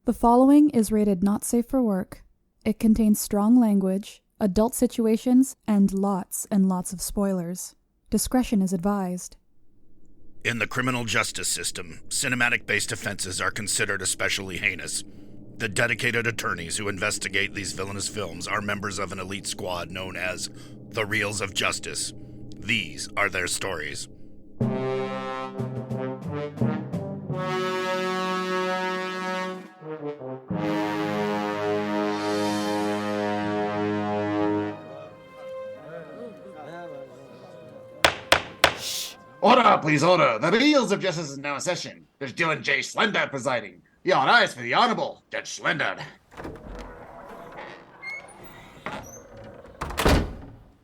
The following is rated not safe for work. It contains strong language, adult situations, and lots of spoilers. Discretion is advised. In the criminal justice system, cinematic-based offenses are considered especially heinous. The dedicated attorneys who investigate these villainous films are members of an elite squad known as the Reels of Justice. These are their stories. Order, please, order. The Reels of Justice is now in session. Judge Dylan J. Schlender presiding. Your eyes for the Honorable Judge Schlender.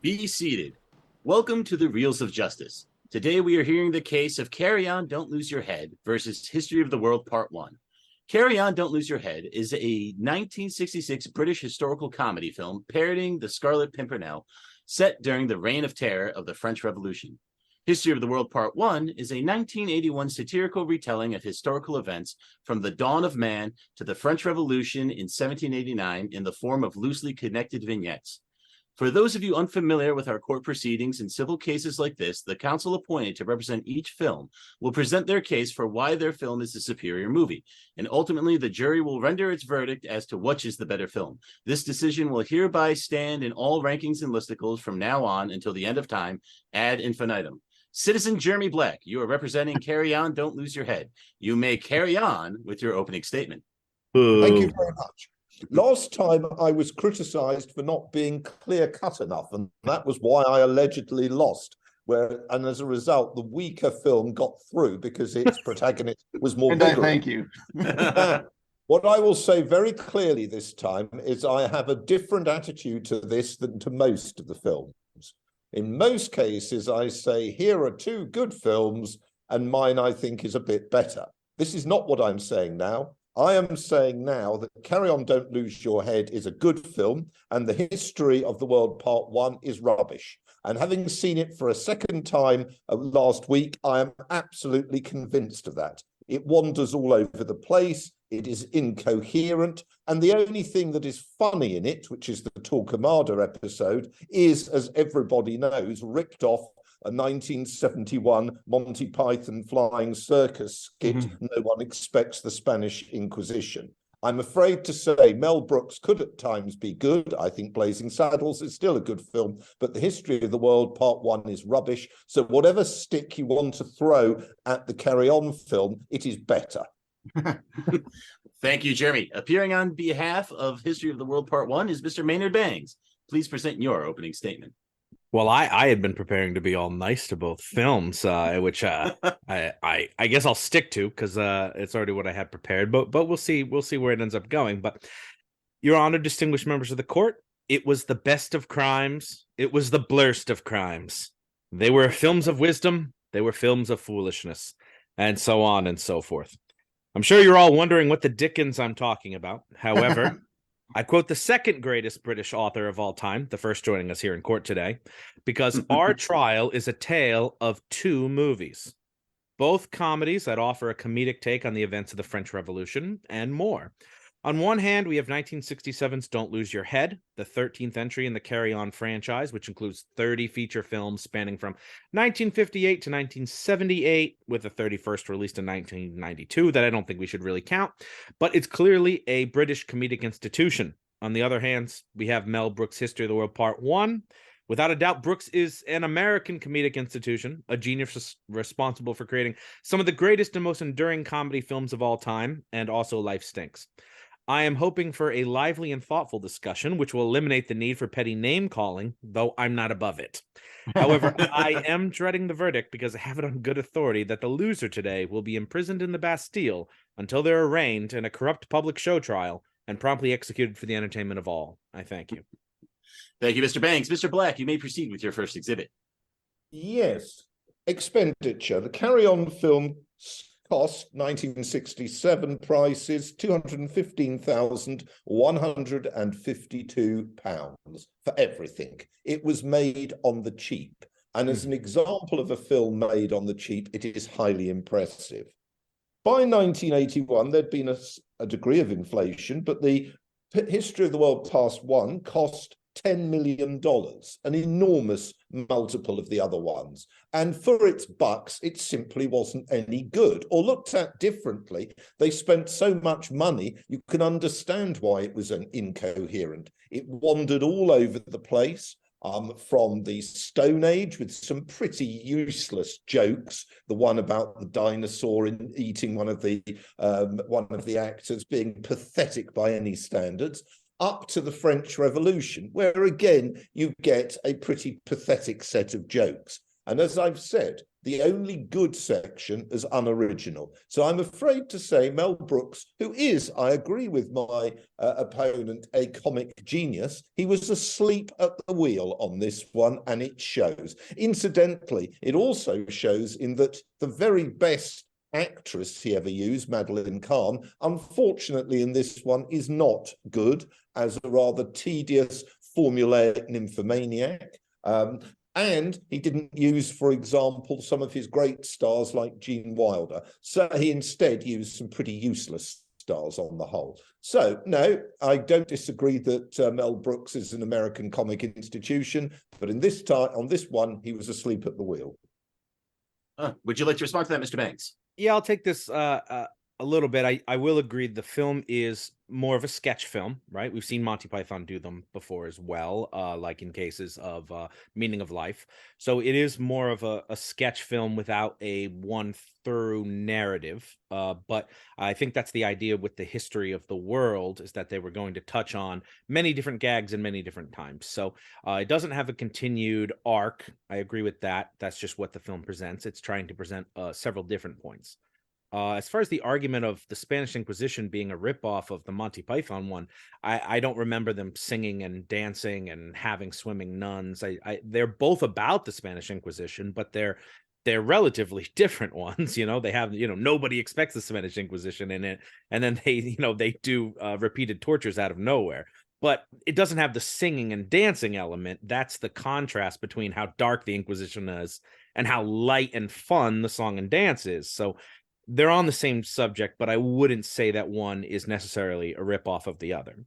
Be seated. Welcome to the Reels of Justice. Today we are hearing the case of Carry On, Don't Lose Your Head versus History of the World Part 1. Carry On, Don't Lose Your Head is a 1966 British historical comedy film parodying the Scarlet Pimpernel set during the Reign of Terror of the French Revolution. History of the World Part 1 is a 1981 satirical retelling of historical events from the dawn of man to the French Revolution in 1789 in the form of loosely connected vignettes. For those of you unfamiliar with our court proceedings in civil cases like this, the counsel appointed to represent each film will present their case for why their film is the superior movie, and ultimately the jury will render its verdict as to which is the better film. This decision will hereby stand in all rankings and listicles from now on until the end of time, ad infinitum. Citizen Jeremy Black, you are representing Carry On, Don't Lose Your Head. You may carry on with your opening statement. Thank you very much. Last time I was criticised for not being clear-cut enough, and that was why I allegedly lost. And as a result, the weaker film got through because its protagonist was more vigorous. Thank you. What I will say very clearly this time is I have a different attitude to this than to most of the films. In most cases, I say, here are two good films, and mine, I think, is a bit better. This is not what I'm saying now. I am saying now that Carry On, Don't Lose Your Head is a good film, and The History of the World Part 1 is rubbish. And having seen it for a second time last week, I am absolutely convinced of that. It wanders all over the place. It is incoherent. And the only thing that is funny in it, which is the Torquemada episode, is, as everybody knows, ripped off a 1971 Monty Python Flying Circus skit, No One Expects the Spanish Inquisition. I'm afraid to say Mel Brooks could at times be good. I think Blazing Saddles is still a good film, but The History of the World Part 1 is rubbish. So whatever stick you want to throw at the Carry On film, it is better. Thank you, Jeremy. Appearing on behalf of History of the World Part 1 is Mr. Maynard Bangs. Please present your opening statement. Well, I had been preparing to be all nice to both films, which I guess I'll stick to because it's already what I had prepared. But we'll see where it ends up going. But Your Honor, distinguished members of the court, it was the best of crimes. It was the blurst of crimes. They were films of wisdom. They were films of foolishness, and so on and so forth. I'm sure you're all wondering what the dickens I'm talking about. However, I quote the second greatest British author of all time, the first joining us here in court today, because our trial is a tale of two movies, both comedies that offer a comedic take on the events of the French Revolution and more. On one hand, we have 1967's Don't Lose Your Head, the 13th entry in the Carry On franchise, which includes 30 feature films spanning from 1958 to 1978, with the 31st released in 1992 that I don't think we should really count, but it's clearly a British comedic institution. On the other hand, we have Mel Brooks' History of the World Part 1. Without a doubt, Brooks is an American comedic institution, a genius responsible for creating some of the greatest and most enduring comedy films of all time, and also Life Stinks. I am hoping for a lively and thoughtful discussion, which will eliminate the need for petty name-calling, though I'm not above it. However, I am dreading the verdict because I have it on good authority that the loser today will be imprisoned in the Bastille until they're arraigned in a corrupt public show trial and promptly executed for the entertainment of all. I thank you. Thank you, Mr. Banks. Mr. Black, you may proceed with your first exhibit. Yes. Expenditure. The Carry On film cost 1967 prices £215,152 for everything. It was made on the cheap. And as an example of a film made on the cheap, it is highly impressive. By 1981, there'd been a degree of inflation, but the History of the World Past 1 cost $10 million, an enormous multiple of the other ones. And for its bucks, it simply wasn't any good. Or looked at differently, they spent so much money, you can understand why it was an incoherent. It wandered all over the place. From the Stone Age with some pretty useless jokes, the one about the dinosaur eating one of the actors being pathetic by any standards, up to the French Revolution, where again you get a pretty pathetic set of jokes. And as I've said, the only good section is unoriginal. So I'm afraid to say Mel Brooks, who is, I agree with my opponent, a comic genius, he was asleep at the wheel on this one, and it shows. Incidentally, it also shows in that the very best actress he ever used, Madeline Kahn, unfortunately in this one is not good, as a rather tedious formulaic nymphomaniac. And he didn't use, for example, some of his great stars like Gene Wilder. So he instead used some pretty useless stars on the whole. So, no, I don't disagree that Mel Brooks is an American comic institution, but on this one, he was asleep at the wheel. Would you like to respond to that, Mr. Banks? Yeah, I'll take this a little bit. I will agree the film is more of a sketch film, right? We've seen Monty Python do them before as well, like in cases of Meaning of Life. So it is more of a sketch film without a one through narrative. But I think that's the idea with the history of the world, is that they were going to touch on many different gags in many different times. So it doesn't have a continued arc. I agree with that. That's just what the film presents. It's trying to present several different points. As far as the argument of the Spanish Inquisition being a ripoff of the Monty Python one, I don't remember them singing and dancing and having swimming nuns. They're both about the Spanish Inquisition, but they're relatively different ones. You know, they have, nobody expects the Spanish Inquisition in it, and then they do repeated tortures out of nowhere. But it doesn't have the singing and dancing element. That's the contrast between how dark the Inquisition is and how light and fun the song and dance is. So they're on the same subject, but I wouldn't say that one is necessarily a ripoff of the other.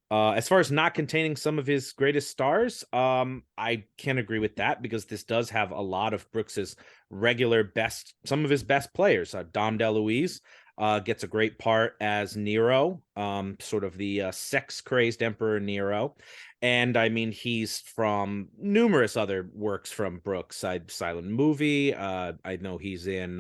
As far as not containing some of his greatest stars, I can agree with that, because this does have a lot of Brooks's some of his best players. Dom DeLuise gets a great part as Nero, sort of the sex-crazed Emperor Nero. And I mean, he's from numerous other works from Brooks. Silent Movie. I know he's in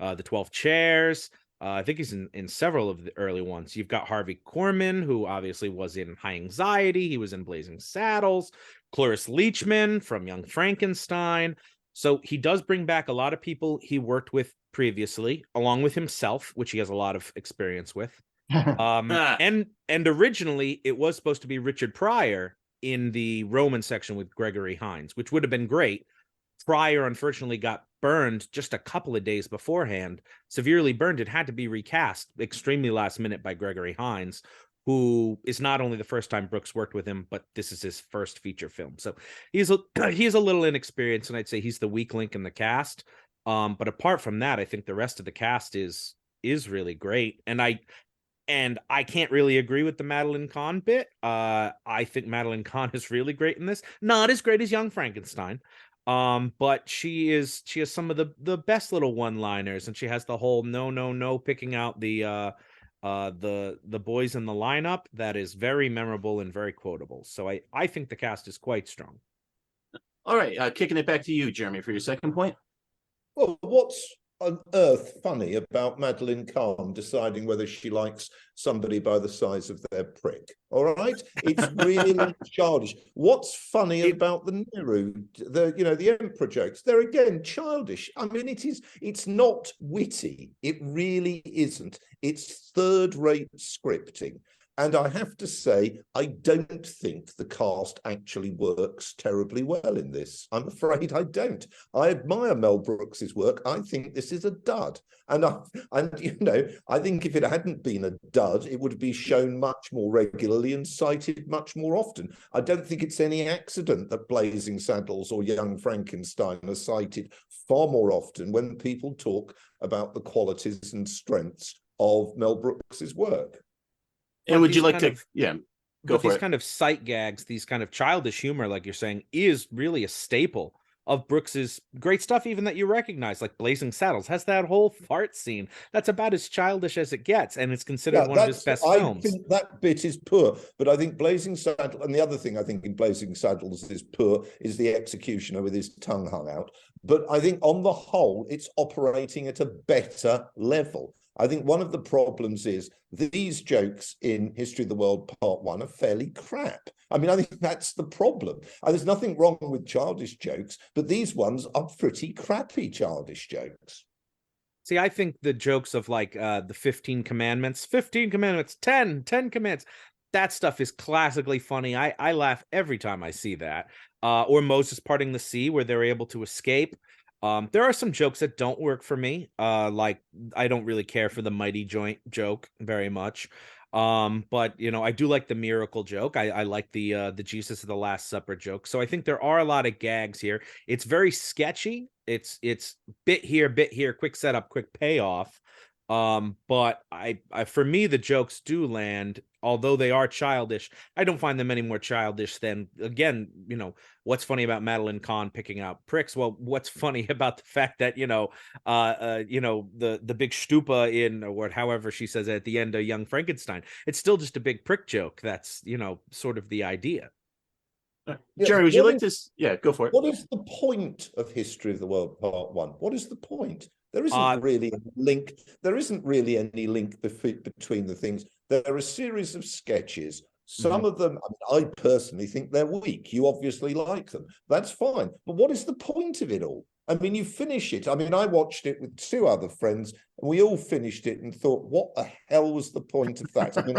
The 12 Chairs. I think he's in several of the early ones. You've got Harvey Korman, who obviously was in High Anxiety. He was in Blazing Saddles. Cloris Leachman from Young Frankenstein. So he does bring back a lot of people he worked with previously, along with himself, which he has a lot of experience with. And originally it was supposed to be Richard Pryor in the Roman section with Gregory Hines, which would have been great. Pryor unfortunately got burned just a couple of days beforehand, severely burned. It had to be recast extremely last minute by Gregory Hines, who is not only the first time Brooks worked with him, but this is his first feature film. So he's a little inexperienced, and I'd say he's the weak link in the cast. But apart from that, I think the rest of the cast is really great. And I can't really agree with the Madeline Kahn bit. I think Madeline Kahn is really great in this. Not as great as Young Frankenstein. But she has some of the best little one-liners, and she has the whole no picking out the boys in the lineup that is very memorable and very quotable. So I think the cast is quite strong. All right, kicking it back to you, Jeremy, for your second point. Well, what's on earth funny about Madeline Kahn deciding whether she likes somebody by the size of their prick? All right, it's really childish. What's funny about the Nero, the Emperor jokes? They're again childish. I mean, it's not witty. It really isn't. It's third-rate scripting. And I have to say, I don't think the cast actually works terribly well in this. I'm afraid I don't. I admire Mel Brooks's work. I think this is a dud. And I think if it hadn't been a dud, it would be shown much more regularly and cited much more often. I don't think it's any accident that Blazing Saddles or Young Frankenstein are cited far more often when people talk about the qualities and strengths of Mel Brooks's work. And would you like to, go for these it. kind of sight gags, these kind of childish humor, like you're saying, is really a staple of Brooks's great stuff, even that you recognize, like Blazing Saddles has that whole fart scene. That's about as childish as it gets, and it's considered one of his best films. I think that bit is poor, but I think Blazing Saddles, and the other thing I think in Blazing Saddles is poor, is the executioner with his tongue hung out. But I think on the whole, it's operating at a better level. I think one of the problems is these jokes in History of the World Part 1 are fairly crap. I mean, I think that's the problem. There's nothing wrong with childish jokes, but these ones are pretty crappy childish jokes. See, I think the jokes of like the 15 commandments, 10 commands, that stuff is classically funny. I laugh every time I see that. Or Moses parting the sea, where they're able to escape. There are some jokes that don't work for me. Like I don't really care for the mighty joint joke very much. But I do like the miracle joke. I like the Jesus of the Last Supper joke. So I think there are a lot of gags here. It's very sketchy. It's bit here, quick setup, quick payoff. But I for me, the jokes do land, although they are childish. I don't find them any more childish than, again, what's funny about Madeline Kahn picking out pricks? Well, what's funny about the fact that, the big stupa in, or however she says it at the end of Young Frankenstein, it's still just a big prick joke. That's, sort of the idea. Jerry, would you like to? Yeah, go for it. What is the point of History of the World Part 1? What is the point? There isn't really a link. There isn't really any link between the things. There are a series of sketches. Some of them, I personally think they're weak. You obviously like them. That's fine. But what is the point of it all? I mean, you finish it. I mean, I watched it with two other friends, and we all finished it and thought, what the hell was the point of that? I mean,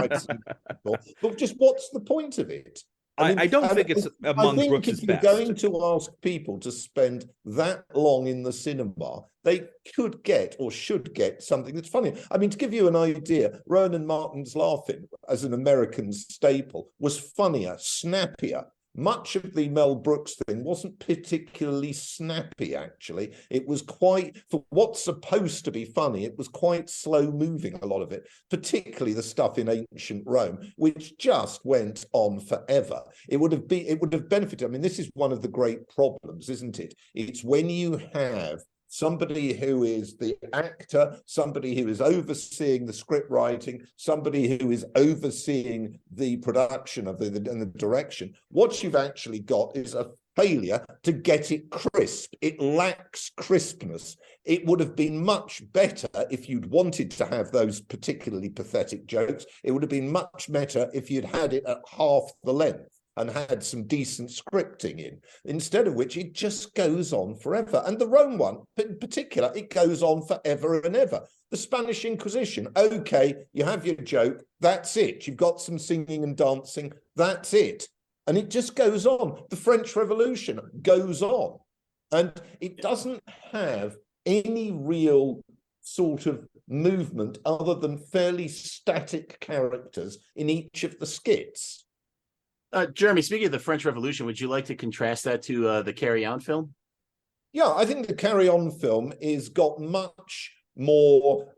but just what's the point of it? I don't think it's among Brooks's best. If you're going to ask people to spend that long in the cinema, they could get or should get something that's funny. I mean, to give you an idea, Rowan Martin's Laughing, as an American staple, was funnier, snappier. Much of the Mel Brooks thing wasn't particularly snappy, actually. It was quite, for what's supposed to be funny, it was quite slow moving, a lot of it, particularly the stuff in ancient Rome, which just went on forever. It would have benefited. I mean, this is one of the great problems, isn't it? It's when you have somebody who is the actor, somebody who is overseeing the script writing, somebody who is overseeing the production of and the direction. What you've actually got is a failure to get it crisp. It lacks crispness. It would have been much better if you'd wanted to have those particularly pathetic jokes. It would have been much better if you'd had it at half the length and had some decent scripting in, instead of which it just goes on forever. And the Rome one, in particular, it goes on forever and ever. The Spanish Inquisition, okay, you have your joke, that's it. You've got some singing and dancing, that's it. And it just goes on. The French Revolution goes on. And it doesn't have any real sort of movement other than fairly static characters in each of the skits. Jeremy, speaking of the French Revolution, would you like to contrast that to the Carry On film? Yeah, I think the Carry On film is got much more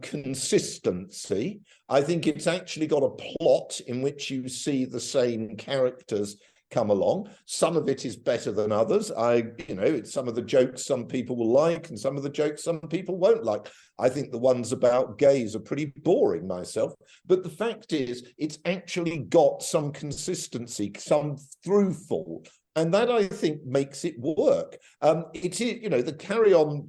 consistency. I think it's actually got a plot in which you see the same characters come along. Some of it is better than others. It's some of the jokes some people will like and some of the jokes some people won't like. I think the ones about gays are pretty boring myself. But the fact is, it's actually got some consistency, some throughfall. And that, I think, makes it work. It is, the Carry On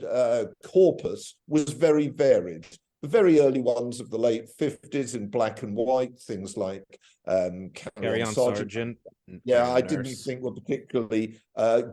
corpus was very varied. The very early ones of the late 50s in black and white, things like Carry On Sergeant. Yeah, I didn't think were particularly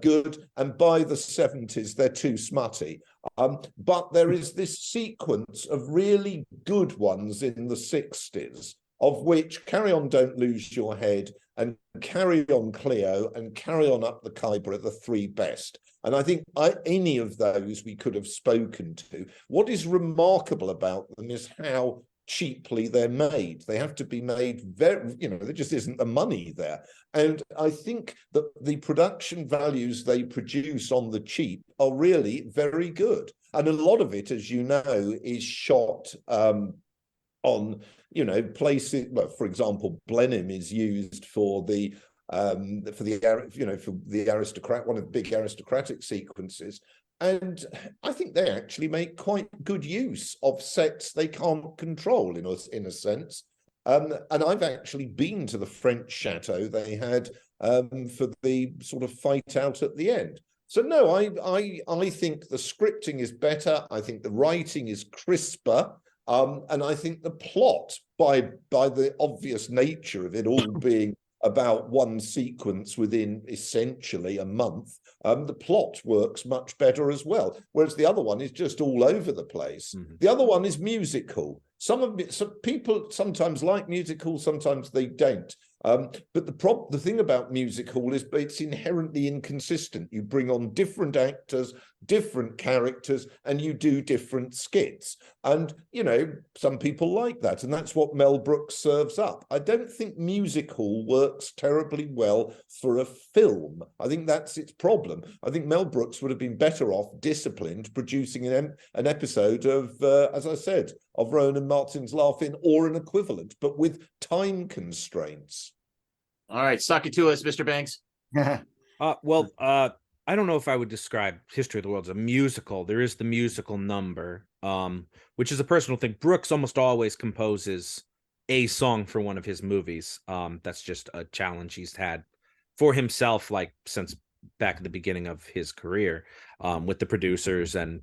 good. And by the 70s, they're too smutty. But there is this sequence of really good ones in the 60s of which Carry On, Don't Lose Your Head and Carry On, Cleo and Carry On Up the Khyber are the three best. And I think any of those we could have spoken to. What is remarkable about them is how cheaply they're made. They have to be made very, there just isn't the money there. And I think that the production values they produce on the cheap are really very good. And a lot of it, as you know, is shot on, places. Well, for example, Blenheim is used for the aristocrat, one of the big aristocratic sequences. And I think they actually make quite good use of sets they can't control in a sense. And I've actually been to the French chateau they had for the sort of fight out at the end. So no, I think the scripting is better. I think the writing is crisper. And I think the plot, by the obvious nature of it all being about one sequence within essentially a month, the plot works much better as well. Whereas the other one is just all over the place. Mm-hmm. The other one is musical. Some people sometimes like musical, sometimes they don't. But the thing about musical is it's inherently inconsistent. You bring on different actors, different characters, and you do different skits. And, some people like that. And that's what Mel Brooks serves up. I don't think musical works terribly well for a film. I think that's its problem. I think Mel Brooks would have been better off disciplined producing an episode of, as I said, of Rowan and Martin's Laugh-In or an equivalent, but with time constraints. All right, suck it to us, Mr. Banks. I don't know if I would describe History of the World as a musical. There is the musical number, which is a personal thing. Brooks almost always composes a song for one of his movies. That's just a challenge he's had for himself, like since back at the beginning of his career, with the producers and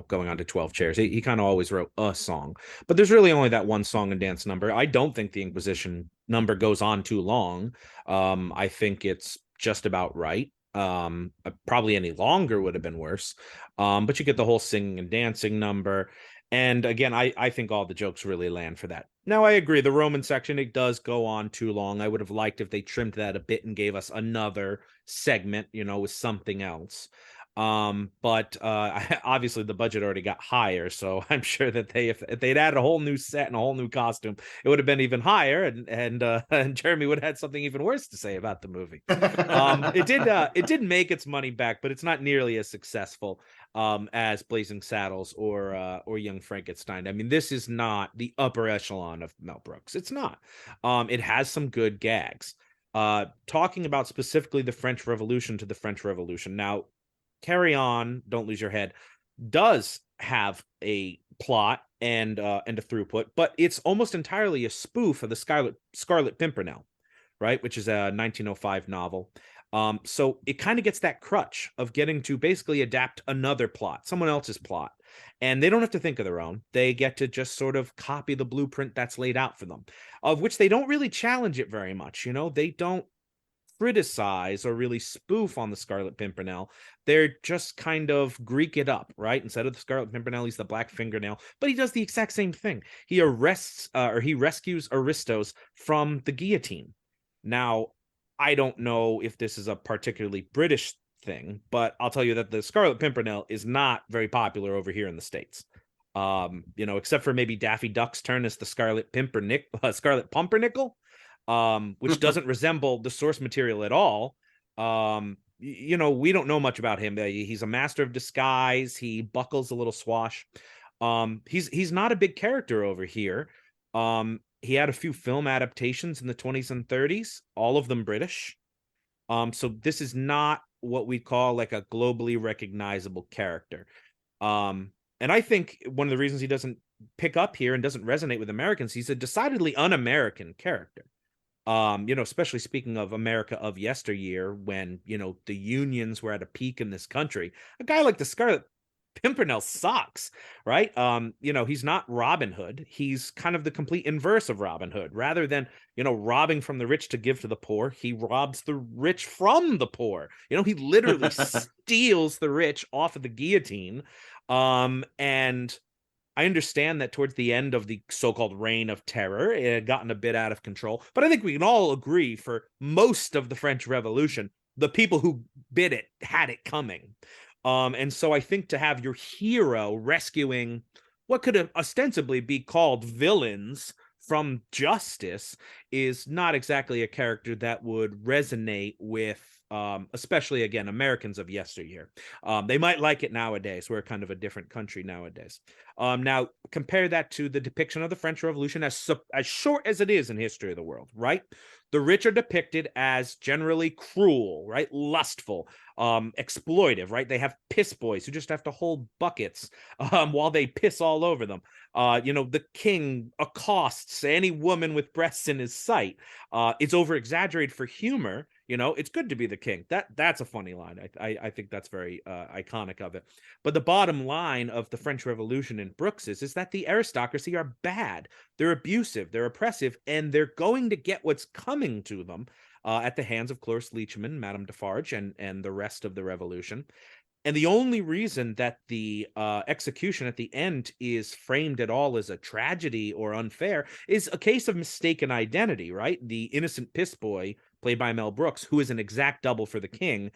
going on to 12 Chairs. He kind of always wrote a song, but there's really only that one song and dance number. I don't think the Inquisition number goes on too long. I think it's just about right. Probably any longer would have been worse. But you get the whole singing and dancing number. And again, I think all the jokes really land for that. Now, I agree. The Roman section, it does go on too long. I would have liked if they trimmed that a bit and gave us another segment, with something else. But obviously the budget already got higher, so I'm sure that if they'd added a whole new set and a whole new costume, it would have been even higher, and Jeremy would have had something even worse to say about the movie. It did make its money back, but it's not nearly as successful as Blazing Saddles or Young Frankenstein. I mean, this is not the upper echelon of Mel Brooks. It's not. It has some good gags. Talking about specifically the French Revolution to the French Revolution. Now, Carry On, Don't Lose Your Head does have a plot and a throughput, but it's almost entirely a spoof of the Scarlet Pimpernel, right? Which is a 1905 novel. So it kind of gets that crutch of getting to basically adapt another plot, someone else's plot. And they don't have to think of their own. They get to just sort of copy the blueprint that's laid out for them, of which they don't really challenge it very much. They don't criticize or really spoof on the Scarlet Pimpernel. They're just kind of Greek it up, right? Instead of the Scarlet Pimpernel, he's the Black Fingernail, but he does the exact same thing. He rescues Aristos from the guillotine. Now, I don't know if this is a particularly British thing, but I'll tell you that the Scarlet Pimpernel is not very popular over here in the States. Except for maybe Daffy Duck's turn as the Scarlet Pumpernickel. Which doesn't resemble the source material at all. We don't know much about him. He's a master of disguise. He buckles a little swash. He's not a big character over here. He had a few film adaptations in the 20s and 30s, all of them British. So this is not what we call like a globally recognizable character. And I think one of the reasons he doesn't pick up here and doesn't resonate with Americans, he's a decidedly un-American character. Especially speaking of America of yesteryear, when, the unions were at a peak in this country, a guy like the Scarlet Pimpernel sucks, right? He's not Robin Hood. He's kind of the complete inverse of Robin Hood. Rather than, robbing from the rich to give to the poor, he robs the rich from the poor. He literally steals the rich off of the guillotine. And I understand that towards the end of the so-called reign of terror, it had gotten a bit out of control. But I think we can all agree for most of the French Revolution, the people who bid it had it coming. And so I think to have your hero rescuing what could ostensibly be called villains from justice is not exactly a character that would resonate with especially, again, Americans of yesteryear. They might like it nowadays. We're kind of a different country nowadays. Now, compare that to the depiction of the French Revolution as short as it is in history of the world, right? The rich are depicted as generally cruel, right? Lustful, exploitive, right? They have piss boys who just have to hold buckets while they piss all over them. The king accosts any woman with breasts in his sight. It's over-exaggerated for humor. It's good to be the king. That's a funny line. I think that's very iconic of it. But the bottom line of the French Revolution in Brooks is that the aristocracy are bad. They're abusive. They're oppressive, and they're going to get what's coming to them at the hands of Cloris Leachman, Madame Defarge, and the rest of the revolution. And the only reason that the execution at the end is framed at all as a tragedy or unfair is a case of mistaken identity, right? The innocent piss boy, played by Mel Brooks, who is an exact double for the king,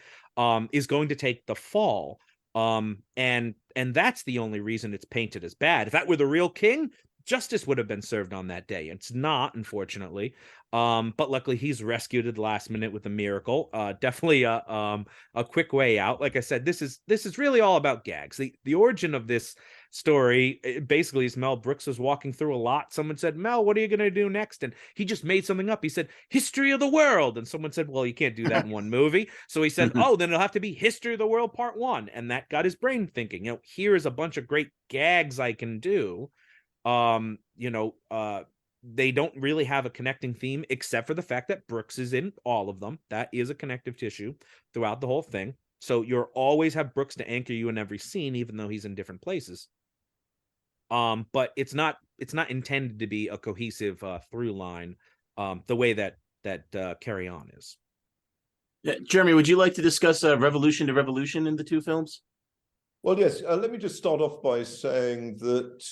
is going to take the fall. And that's the only reason it's painted as bad. If that were the real king, justice would have been served on that day. It's not, unfortunately. But luckily he's rescued at the last minute with a miracle. Definitely a quick way out. Like I said, this is really all about gags. The origin of this story basically is Mel Brooks was walking through a lot. Someone said, "Mel, what are you going to do next?" And he just made something up. He said, "History of the World." And someone said, "Well, you can't do that in one movie." So he said, "Oh, then it'll have to be History of the World Part 1." And that got his brain thinking, here is a bunch of great gags I can do. They don't really have a connecting theme except for the fact that Brooks is in all of them. That is a connective tissue throughout the whole thing. So you'll always have Brooks to anchor you in every scene, even though he's in different places. But it's not intended to be a cohesive through line the way that Carry On is. Yeah, Jeremy, would you like to discuss revolution to revolution in the two films? Well, yes. Let me just start off by saying that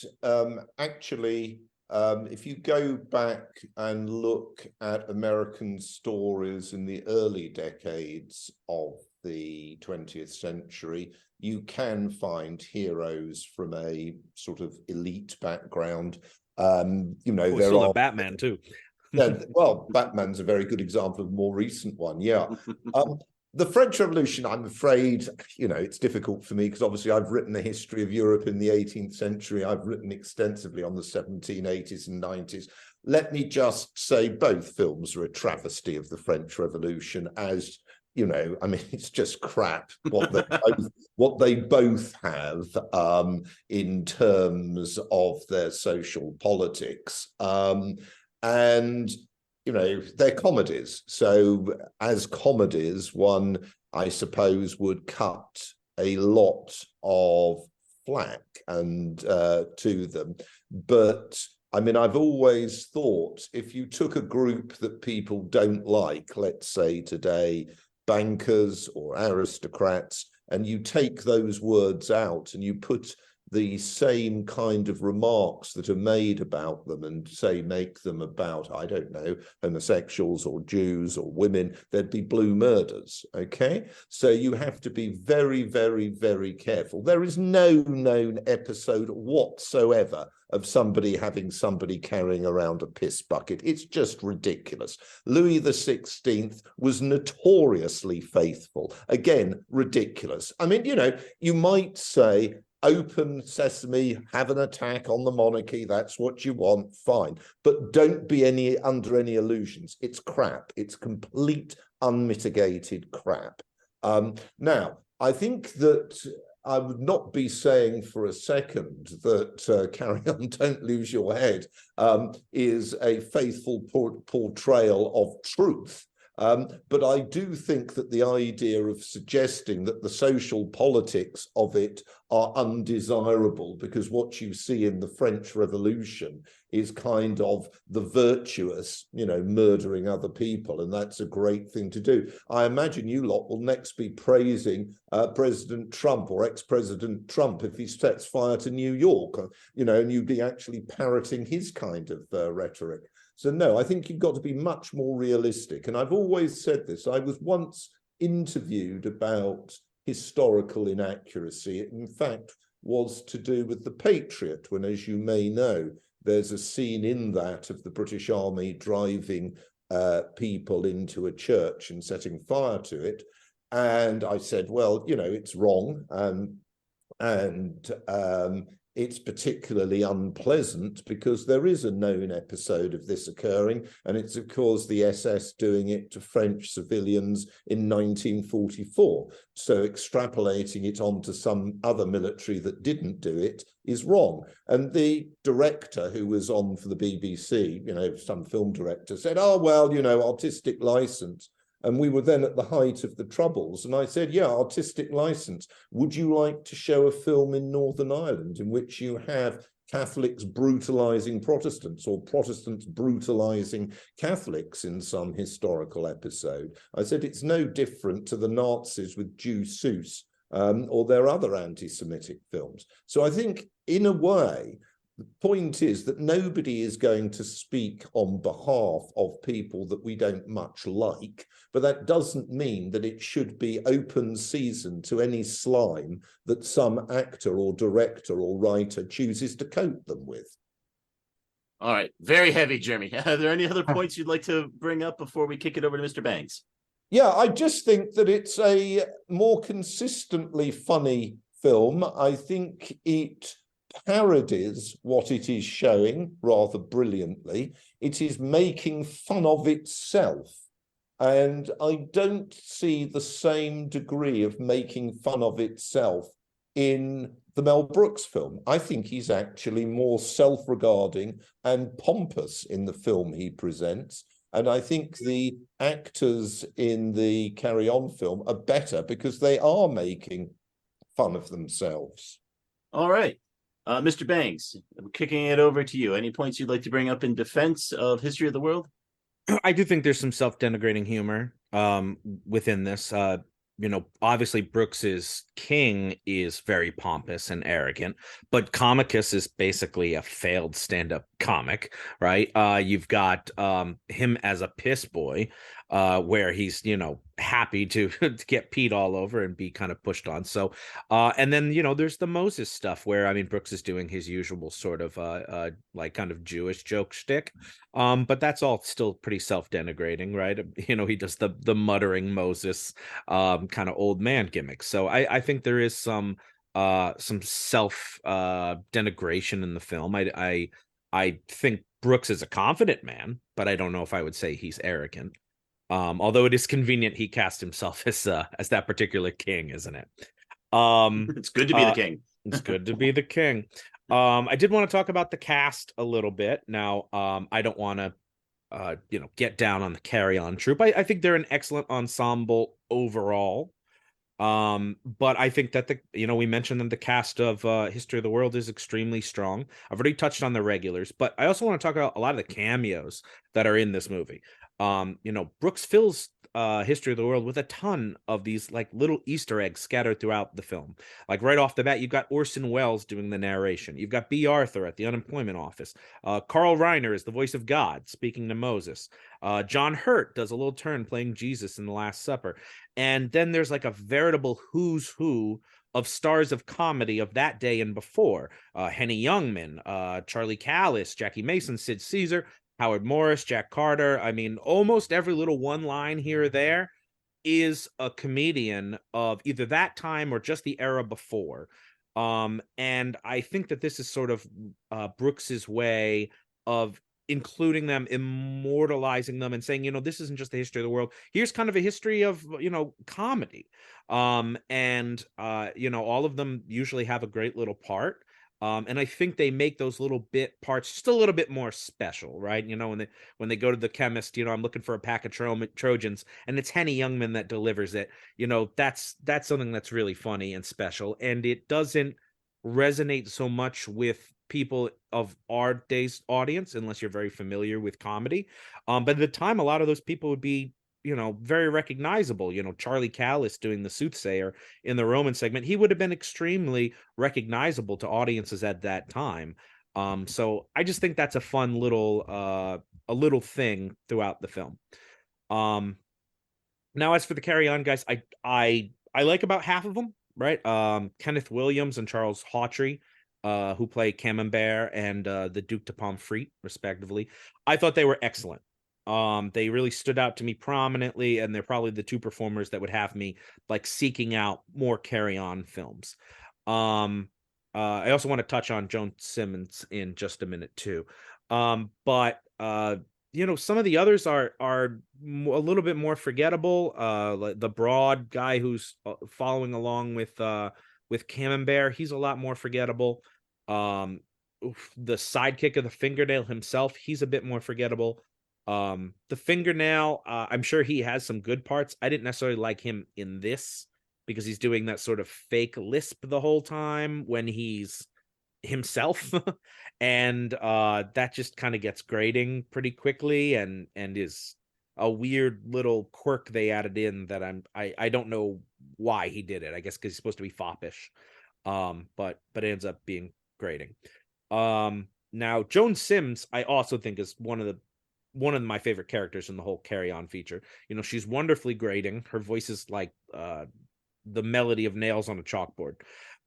actually, if you go back and look at American stories in the early decades of the 20th century, you can find heroes from a sort of elite background. There are Batman too. Well, Batman's a very good example of a more recent one. Yeah. The French Revolution, I'm afraid, it's difficult for me because obviously I've written the history of Europe in the 18th century. I've written extensively on the 1780s and 90s. Let me just say both films are a travesty of the French Revolution, as, it's just crap what they both have in terms of their social politics. And they're comedies. So as comedies, one, I suppose, would cut a lot of flack to them. But I've always thought if you took a group that people don't like, let's say today, bankers or aristocrats, and you take those words out and you put the same kind of remarks that are made about them and say make them about, I don't know, homosexuals or Jews or women, there'd be blue murders, okay? So you have to be very, very, very careful. There is no known episode whatsoever of somebody having somebody carrying around a piss bucket. It's just ridiculous. Louis XVI was notoriously faithful. Again, ridiculous. You might say, open sesame, have an attack on the monarchy, that's what you want, fine. But don't be under any illusions. It's crap. It's complete, unmitigated crap. Now, I think that I would not be saying for a second that Carry On, Don't Lose Your Head is a faithful portrayal of truth. But I do think that the idea of suggesting that the social politics of it are undesirable, because what you see in the French Revolution is kind of the virtuous, murdering other people, and that's a great thing to do. I imagine you lot will next be praising President Trump or ex-President Trump if he sets fire to New York, and you'd be actually parroting his kind of rhetoric. So no, I think you've got to be much more realistic. And I've always said this. I was once interviewed about historical inaccuracy. It, in fact, was to do with the Patriot, when, as you may know, there's a scene in that of the British Army driving people into a church and setting fire to it. And I said, well, it's wrong. And it's particularly unpleasant because there is a known episode of this occurring, and it's, of course, the SS doing it to French civilians in 1944. So extrapolating it onto some other military that didn't do it is wrong. And the director who was on for the BBC, some film director, said, oh, well, artistic license. And we were then at the height of the Troubles. And I said, yeah, artistic license. Would you like to show a film in Northern Ireland in which you have Catholics brutalizing Protestants or Protestants brutalizing Catholics in some historical episode? I said, it's no different to the Nazis with Jew Seuss or their other anti-Semitic films. So I think, in a way, the point is that nobody is going to speak on behalf of people that we don't much like, but that doesn't mean that it should be open season to any slime that some actor or director or writer chooses to coat them with. All right. Very heavy, Jeremy. Are there any other points you'd like to bring up before we kick it over to Mr. Banks? Yeah, I just think that it's a more consistently funny film. I think it parodies what it is showing rather brilliantly. It is making fun of itself. And I don't see the same degree of making fun of itself in the Mel Brooks film. I think he's actually more self-regarding and pompous in the film he presents. And I think the actors in the Carry On film are better because they are making fun of themselves. All right. Mr. Banks, I'm kicking it over to you. Any points you'd like to bring up in defense of History of the World? I do think there's some self-denigrating humor within this. Obviously Brooks's king is very pompous and arrogant, but Comicus is basically a failed stand-up comic, right? You've got him as a piss boy, where he's, happy to get peed all over and be kind of pushed on. So, and then, there's the Moses stuff where, Brooks is doing his usual sort of like kind of Jewish joke shtick. But that's all still pretty self-denigrating, right? He does the muttering Moses kind of old man gimmick. So I think there is some self denigration in the film. I think Brooks is a confident man, but I don't know if I would say he's arrogant. Although it is convenient he cast himself as that particular king, isn't it? It's good to be the king. It's good to be the king. I did want to talk about the cast a little bit. Now, I don't want to, get down on the Carry On troupe. I think they're an excellent ensemble overall. But I think that we mentioned that the cast of History of the World is extremely strong. I've already touched on the regulars, but I also want to talk about a lot of the cameos that are in this movie. Brooks fills History of the World with a ton of these like little Easter eggs scattered throughout the film. Like right off the bat, you've got Orson Welles doing the narration. You've got B. Arthur at the unemployment office. Carl Reiner is the voice of God speaking to Moses. John Hurt does a little turn playing Jesus in The Last Supper. And then there's like a veritable who's who of stars of comedy of that day and before. Henny Youngman, Charlie Callis, Jackie Mason, Sid Caesar, Howard Morris, Jack Carter. Almost every little one line here or there is a comedian of either that time or just the era before. And I think that this is sort of Brooks's way of including them, immortalizing them, and saying, this isn't just the history of the world. Here's kind of a history of, comedy. And all of them usually have a great little part. And I think they make those little bit parts just a little bit more special, right? When they go to the chemist, I'm looking for a pack of Trojans, and it's Henny Youngman that delivers it. That's something that's really funny and special, and it doesn't resonate so much with people of our day's audience, unless you're very familiar with comedy. But at the time, a lot of those people would be, very recognizable. Charlie Callis doing the soothsayer in the Roman segment, he would have been extremely recognizable to audiences at that time. So I just think that's a fun little thing throughout the film. Now, as for the Carry On guys, I like about half of them, right? Kenneth Williams and Charles Hawtrey, who play Camembert and the Duc de Pomfret, respectively. I thought they were excellent. They really stood out to me prominently, and they're probably the two performers that would have me like seeking out more Carry On films. I also want to touch on Joan Simmons in just a minute too. But some of the others are a little bit more forgettable. Like the broad guy who's following along with Camembert, he's a lot more forgettable. The sidekick of the Fingernail himself, he's a bit more forgettable. The Fingernail, I'm sure he has some good parts. I didn't necessarily like him in this because he's doing that sort of fake lisp the whole time when he's himself. And that just kind of gets grating pretty quickly and is a weird little quirk they added in that I don't know why he did it. I guess because he's supposed to be foppish. But it ends up being grating. Now Joan Sims, I also think is one of my favorite characters in the whole Carry On feature. She's wonderfully grating. Her voice is like the melody of nails on a chalkboard.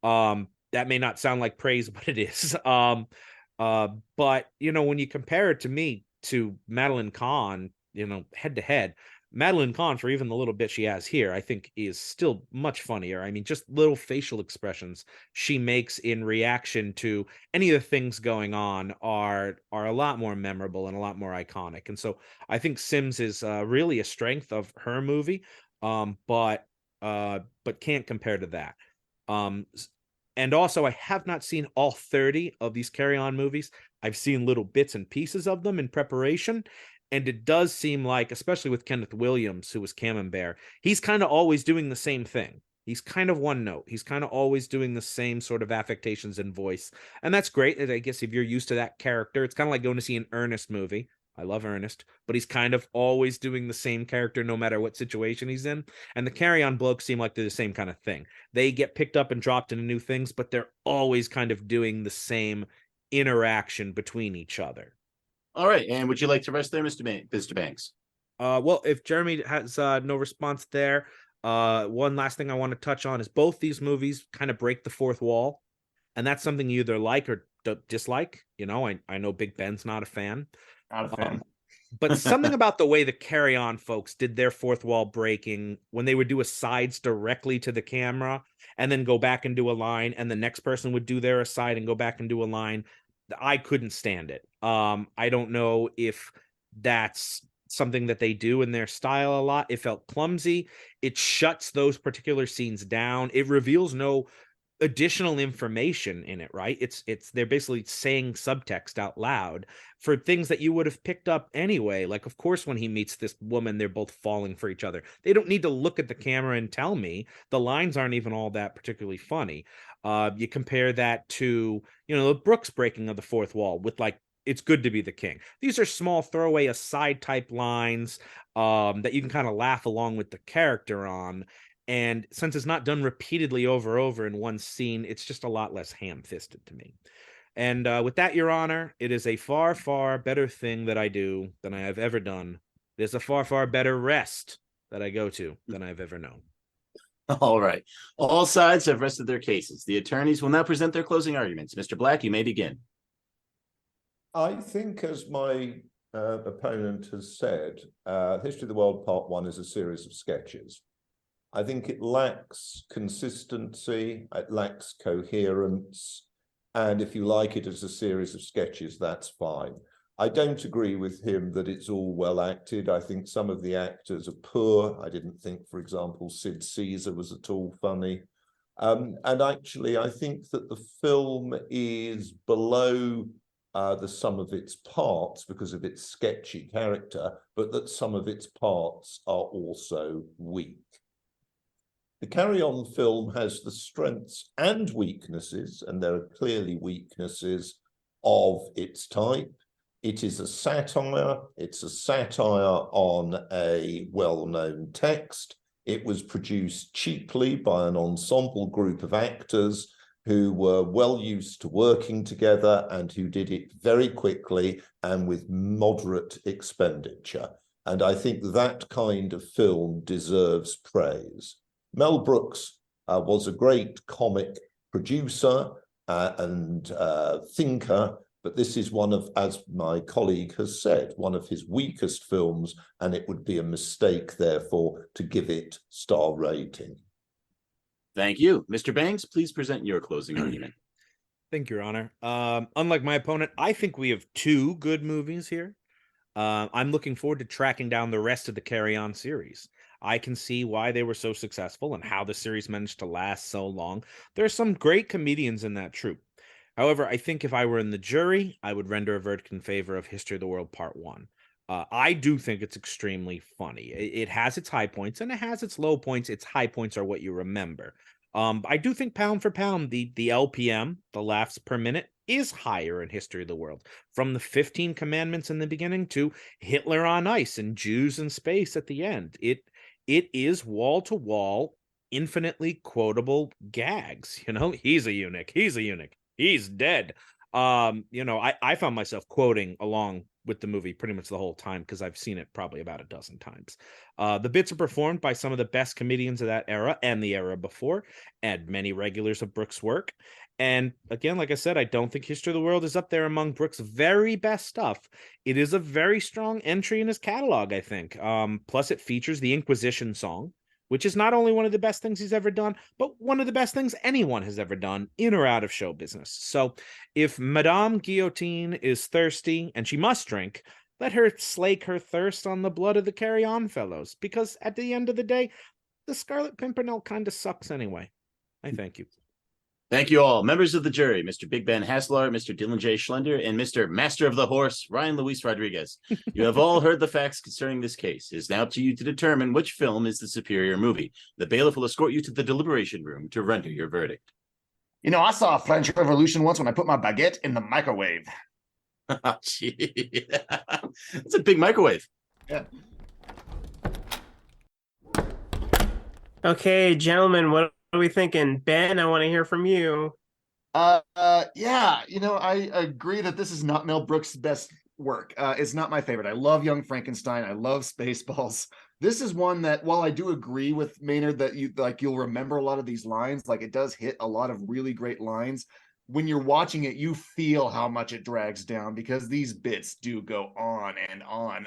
That may not sound like praise, but it is. But when you compare it to me to Madeline Kahn, head to head, Madeline Kahn, for even the little bit she has here, I think is still much funnier. I mean, just little facial expressions she makes in reaction to any of the things going on are a lot more memorable and a lot more iconic. And so I think Sims is really a strength of her movie, but can't compare to that. And also, I have not seen all 30 of these Carry On movies. I've seen little bits and pieces of them in preparation. And it does seem like, especially with Kenneth Williams, who was Camembert, he's kind of always doing the same thing. He's kind of one note. He's kind of always doing the same sort of affectations and voice. And that's great. I guess if you're used to that character, it's kind of like going to see an Ernest movie. I love Ernest, but he's kind of always doing the same character no matter what situation he's in. And the Carry On blokes seem like they're the same kind of thing. They get picked up and dropped into new things, but they're always kind of doing the same interaction between each other. All right. And would you like to rest there, Mr. Banks? Well, if Jeremy has no response there, one last thing I want to touch on is both these movies kind of break the fourth wall. And that's something you either like or dislike. I know Big Ben's not a fan. Not a fan. But something about the way the Carry On folks did their fourth wall breaking when they would do asides directly to the camera and then go back and do a line, and the next person would do their aside and go back and do a line. I couldn't stand it. I don't know if that's something that they do in their style a lot. It felt clumsy. It shuts those particular scenes down. It reveals no additional information in it, right? It's they're basically saying subtext out loud for things that you would have picked up anyway. Like, of course, when he meets this woman, they're both falling for each other. They don't need to look at the camera and tell me. The lines aren't even all that particularly funny. You compare that to, the Brooks breaking of the fourth wall with like, it's good to be the king. These are small throwaway aside type lines that you can kind of laugh along with the character on. And since it's not done repeatedly over in one scene, it's just a lot less ham-fisted to me. And with that, Your Honor, it is a far, far better thing that I do than I have ever done. It is a far, far better rest that I go to than I've ever known. All right. All sides have rested their cases. The attorneys will now present their closing arguments. Mr. Black, you may begin. I think, as my opponent has said, History of the World Part 1 is a series of sketches. I think it lacks consistency, it lacks coherence, and if you like it as a series of sketches, that's fine. I don't agree with him that it's all well acted. I think some of the actors are poor. I didn't think, for example, Sid Caesar was at all funny. And actually, I think that the film is below the sum of its parts because of its sketchy character, but that some of its parts are also weak. The Carry On film has the strengths and weaknesses, and there are clearly weaknesses of its type. It is a satire. It's a satire on a well-known text. It was produced cheaply by an ensemble group of actors who were well used to working together and who did it very quickly and with moderate expenditure. And I think that kind of film deserves praise. Mel Brooks was a great comic producer and thinker, but this is one of, as my colleague has said, one of his weakest films, and it would be a mistake, therefore, to give it star rating. Thank you. Mr. Banks, please present your closing argument. Thank you, Your Honor. Unlike my opponent, I think we have two good movies here. I'm looking forward to tracking down the rest of the Carry On series. I can see why they were so successful and how the series managed to last so long. There are some great comedians in that troupe. However, I think if I were in the jury, I would render a verdict in favor of History of the World Part 1. I do think it's extremely funny. It has its high points and it has its low points. Its high points are what you remember. I do think pound for pound, the LPM, the laughs per minute, is higher in History of the World. From the 15 Commandments in the beginning to Hitler on Ice and Jews in Space at the end. It is wall-to-wall, infinitely quotable gags. You know, he's a eunuch. He's a eunuch. He's dead. You know, I found myself quoting along with the movie pretty much the whole time because I've seen it probably about a dozen times. The bits are performed by some of the best comedians of that era and the era before, and many regulars of Brooks' work. And again, like I said, I don't think History of the World is up there among Brooks' very best stuff. It is a very strong entry in his catalog, I think. Plus, it features the Inquisition song, which is not only one of the best things he's ever done, but one of the best things anyone has ever done in or out of show business. So if Madame Guillotine is thirsty, and she must drink, let her slake her thirst on the blood of the Carry On fellows, because at the end of the day, the Scarlet Pimpernel kind of sucks anyway. I thank you. Thank you all. Members of the jury, Mr. Big Ben Haslar, Mr. Dylan J. Schlender, and Mr. Master of the Horse, Ryan Luis Rodriguez. You have all heard the facts concerning this case. It is now up to you to determine which film is the superior movie. The bailiff will escort you to the deliberation room to render your verdict. You know, I saw a French Revolution once when I put my baguette in the microwave. Oh, gee. That's a big microwave. Yeah. Okay, gentlemen, what are we thinking? Ben, I want to hear from you. Yeah, you know, I agree that this is not Mel Brooks' best work. It's not my favorite. I love Young Frankenstein. I love Spaceballs. This is one that, while I do agree with Maynard that you'll remember a lot of these lines, like it does hit a lot of really great lines. When you're watching it, you feel how much it drags down because these bits do go on and on.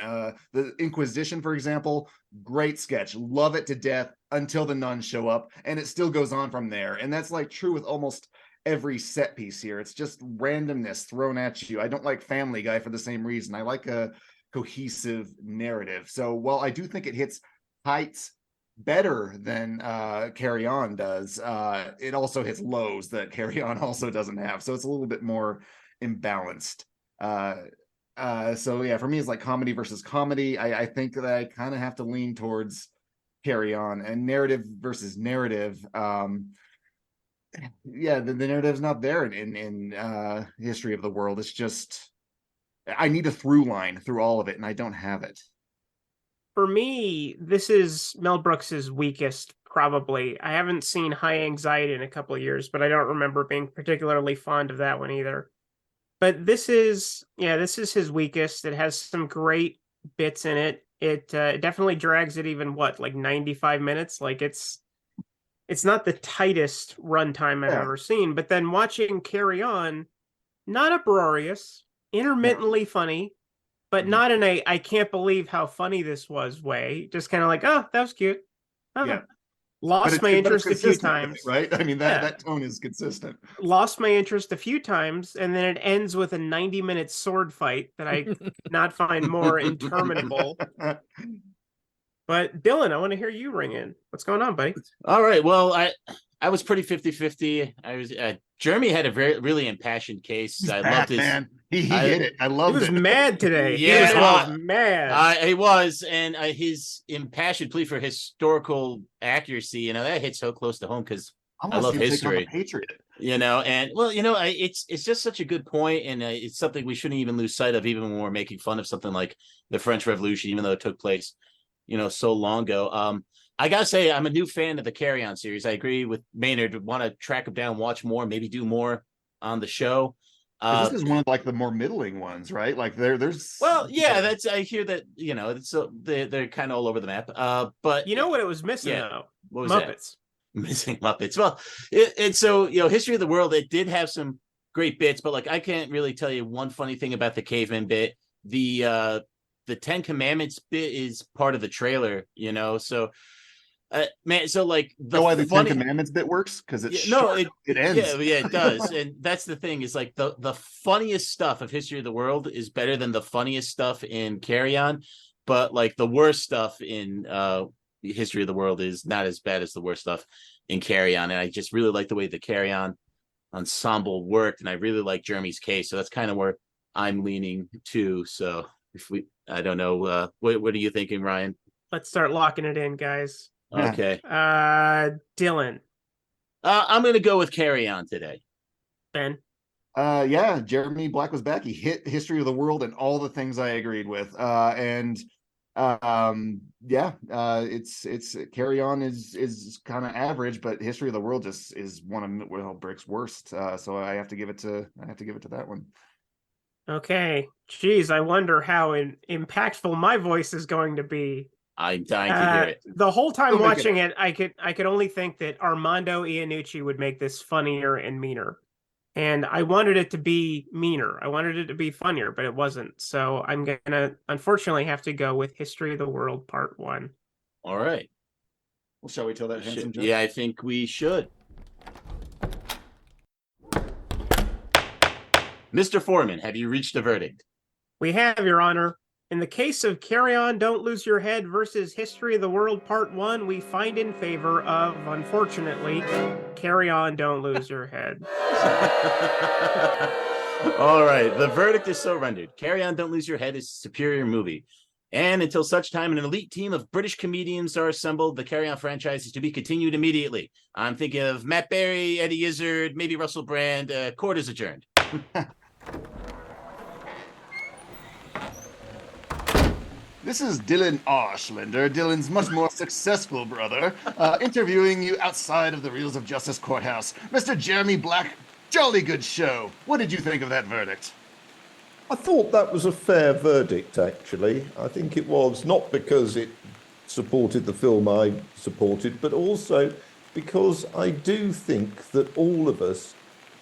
The Inquisition, for example, great sketch. Love it to death until the nuns show up, and it still goes on from there. And that's like true with almost every set piece here. It's just randomness thrown at you. I don't like Family Guy for the same reason. I like a cohesive narrative. So while I do think it hits heights better than Carry On does, it also hits lows that Carry On also doesn't have, so it's a little bit more imbalanced. So yeah, for me it's like comedy versus comedy. I think that I kind of have to lean towards Carry On, and narrative versus narrative. Yeah, the narrative's not there in History of the World. It's just I need a through line through all of it, and I don't have it. For me, this is Mel Brooks's weakest, probably. I haven't seen High Anxiety in a couple of years, but I don't remember being particularly fond of that one either. But this is his weakest. It has some great bits in it. It definitely drags it even, like 95 minutes? Like it's not the tightest runtime I've ever seen. But then watching Carry On, not uproarious, intermittently funny, but not in a I can't believe how funny this was way. Just kind of like, oh, that was cute. Oh. Yeah. Lost my interest a few times. Right? I mean, that tone is consistent. Lost my interest a few times, and then it ends with a 90-minute sword fight that I not find more interminable. But Dylan, I want to hear you ring in. What's going on, buddy? All right. Well, I was pretty 50-50. I was Jeremy had a really impassioned case. I loved his man. He hit it. I loved it. He was mad today. Yeah, he was mad. He was, and his impassioned plea for historical accuracy, that hits so close to home because I love history. Patriot. And well, it's just such a good point, and it's something we shouldn't even lose sight of, even when we're making fun of something like the French Revolution, even though it took place, so long ago. I gotta say, I'm a new fan of the Carry On series. I agree with Maynard. Want to track them down, watch more, maybe do more on the show. This is one of like the more middling ones, right? Like there's well, yeah, I hear that they're kind of all over the map. But you know what it was missing though? What was Muppets. Missing Muppets. Well, and so History of the World, it did have some great bits, but like I can't really tell you one funny thing about the caveman bit. The Ten Commandments bit is part of the trailer, so. Man, so like why the Ten Commandments bit works because it ends. Yeah, it does, and that's the thing is like the funniest stuff of History of the World is better than the funniest stuff in Carry On, but like the worst stuff in History of the World is not as bad as the worst stuff in Carry On, and I just really like the way the Carry On ensemble worked, and I really like Jeremy's case, so that's kind of where I'm leaning to. So I don't know, what are you thinking, Ryan? Let's start locking it in, guys. Okay. Dylan. I'm gonna go with Carry On today. Ben. Jeremy Black was back. He hit History of the World and all the things I agreed with. It's Carry On is kind of average, but History of the World just is one of Mel Brooks' worst. So I have to give it to that one. Okay. Geez, I wonder how impactful my voice is going to be. I'm dying to hear it. The whole time watching it, I could only think that Armando Iannucci would make this funnier and meaner. And I wanted it to be meaner. I wanted it to be funnier, but it wasn't. So I'm going to unfortunately have to go with History of the World Part 1. All right. Well, shall we tell that handsome joke? Yeah, I think we should. Mr. Foreman, have you reached a verdict? We have, Your Honor. In the case of Carry On, Don't Lose Your Head versus History of the World Part 1, we find in favor of, unfortunately, Carry On, Don't Lose Your Head. All right, the verdict is so rendered. Carry On, Don't Lose Your Head is a superior movie. And until such time an elite team of British comedians are assembled, the Carry On franchise is to be continued immediately. I'm thinking of Matt Berry, Eddie Izzard, maybe Russell Brand. Court is adjourned. This is Dylan R. Schlender, Dylan's much more successful brother, interviewing you outside of the Reels of Justice Courthouse. Mr. Jeremy Black, jolly good show. What did you think of that verdict? I thought that was a fair verdict, actually. I think it was, not because it supported the film I supported, but also because I do think that all of us,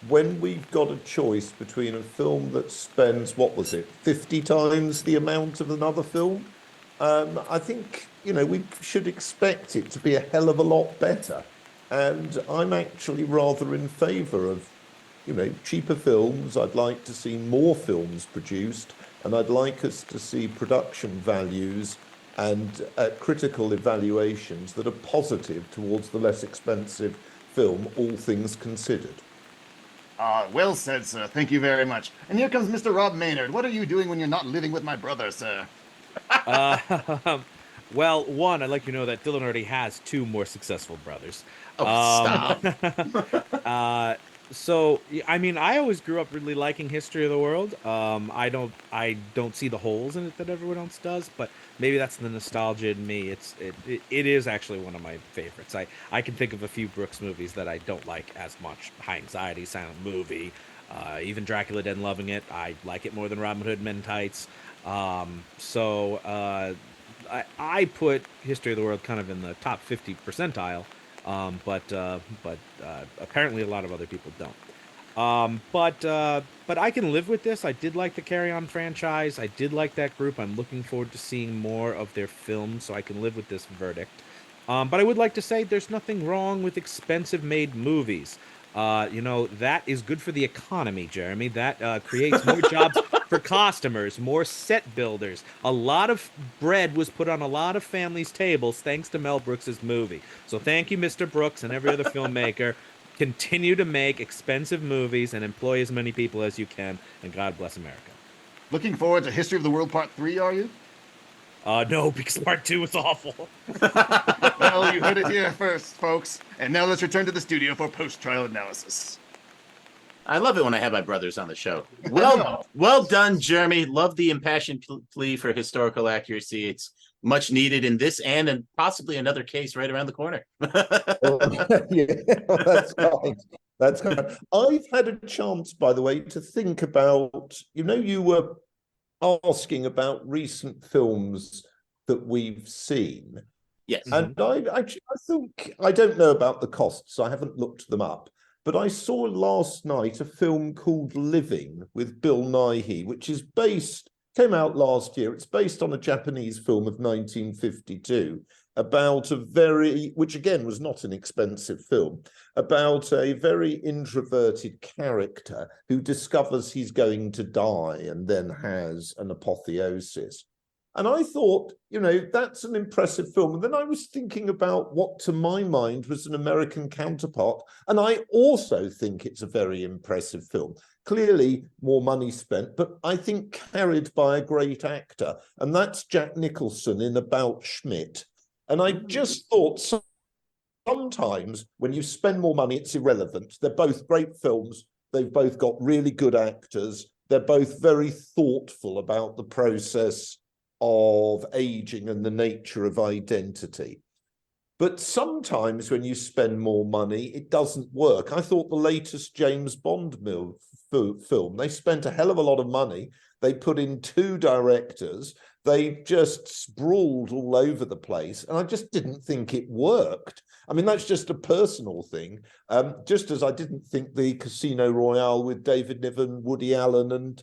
when we've got a choice between a film that spends, 50 times the amount of another film, I think, we should expect it to be a hell of a lot better. And I'm actually rather in favour of, cheaper films. I'd like to see more films produced, and I'd like us to see production values and critical evaluations that are positive towards the less expensive film, all things considered. Well said, sir. Thank you very much. And here comes Mr. Rob Maynard. What are you doing when you're not living with my brother, sir? Well, one, I'd like you to know that Dylan already has two more successful brothers. Stop. So, I mean, I always grew up really liking History of the World. I don't see the holes in it that everyone else does, but maybe that's the nostalgia in me. It is actually one of my favorites. I can think of a few Brooks movies that I don't like as much. High Anxiety, Silent Movie, even Dracula Dead and Loving It. I like it more than Robin Hood Men in Tights. I put History of the World kind of in the top 50 percentile. But apparently a lot of other people don't. But I can live with this. I did like the Carry On franchise. I did like that group. I'm looking forward to seeing more of their films, so I can live with this verdict. But I would like to say there's nothing wrong with expensive made movies. That is good for the economy, Jeremy. That creates more jobs for customers, more set builders. A lot of bread was put on a lot of families' tables thanks to Mel Brooks' movie. So thank you, Mr. Brooks, and every other filmmaker. Continue to make expensive movies and employ as many people as you can, and God bless America. Looking forward to History of the World Part 3, are you? No, because Part 2 is awful. Well, you heard it here first, folks. And now let's return to the studio for post-trial analysis. I love it when I have my brothers on the show. Well done, Jeremy. Love the impassioned plea for historical accuracy. It's much needed in this and possibly another case right around the corner. Yeah, that's kind. That's kind. I've had a chance, by the way, to think about, you were asking about recent films that we've seen. Yes. And I think, I don't know about the costs, I haven't looked them up, but I saw last night a film called Living with Bill Nighy, which came out last year. It's based on a Japanese film of 1952 about which again was not an expensive film, about a very introverted character who discovers he's going to die and then has an apotheosis. And I thought, that's an impressive film. And then I was thinking about what, to my mind, was an American counterpart. And I also think it's a very impressive film. Clearly more money spent, but I think carried by a great actor. And that's Jack Nicholson in About Schmidt. And I just thought sometimes when you spend more money, it's irrelevant. They're both great films. They've both got really good actors. They're both very thoughtful about the process of aging and the nature of identity. But sometimes when you spend more money, it doesn't work. I thought the latest James Bond film, they spent a hell of a lot of money. They put in 2 directors. They just sprawled all over the place. And I just didn't think it worked. I mean, that's just a personal thing. Just as I didn't think the Casino Royale with David Niven, Woody Allen, and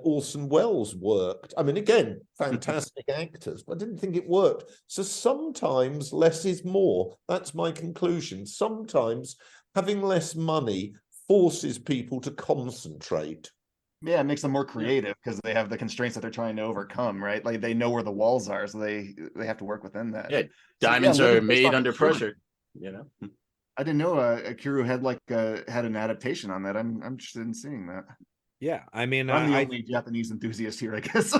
Orson Welles worked. I mean, again, fantastic actors, but I didn't think it worked. So sometimes less is more. That's my conclusion. Sometimes having less money forces people to concentrate. Yeah, it makes them more creative because they have the constraints that they're trying to overcome, right? Like they know where the walls are, so they have to work within that. Yeah, diamonds are made under pressure. I didn't know Akira had an adaptation on that. I'm interested in seeing that. Yeah, I mean, I'm the only Japanese enthusiast here, I guess.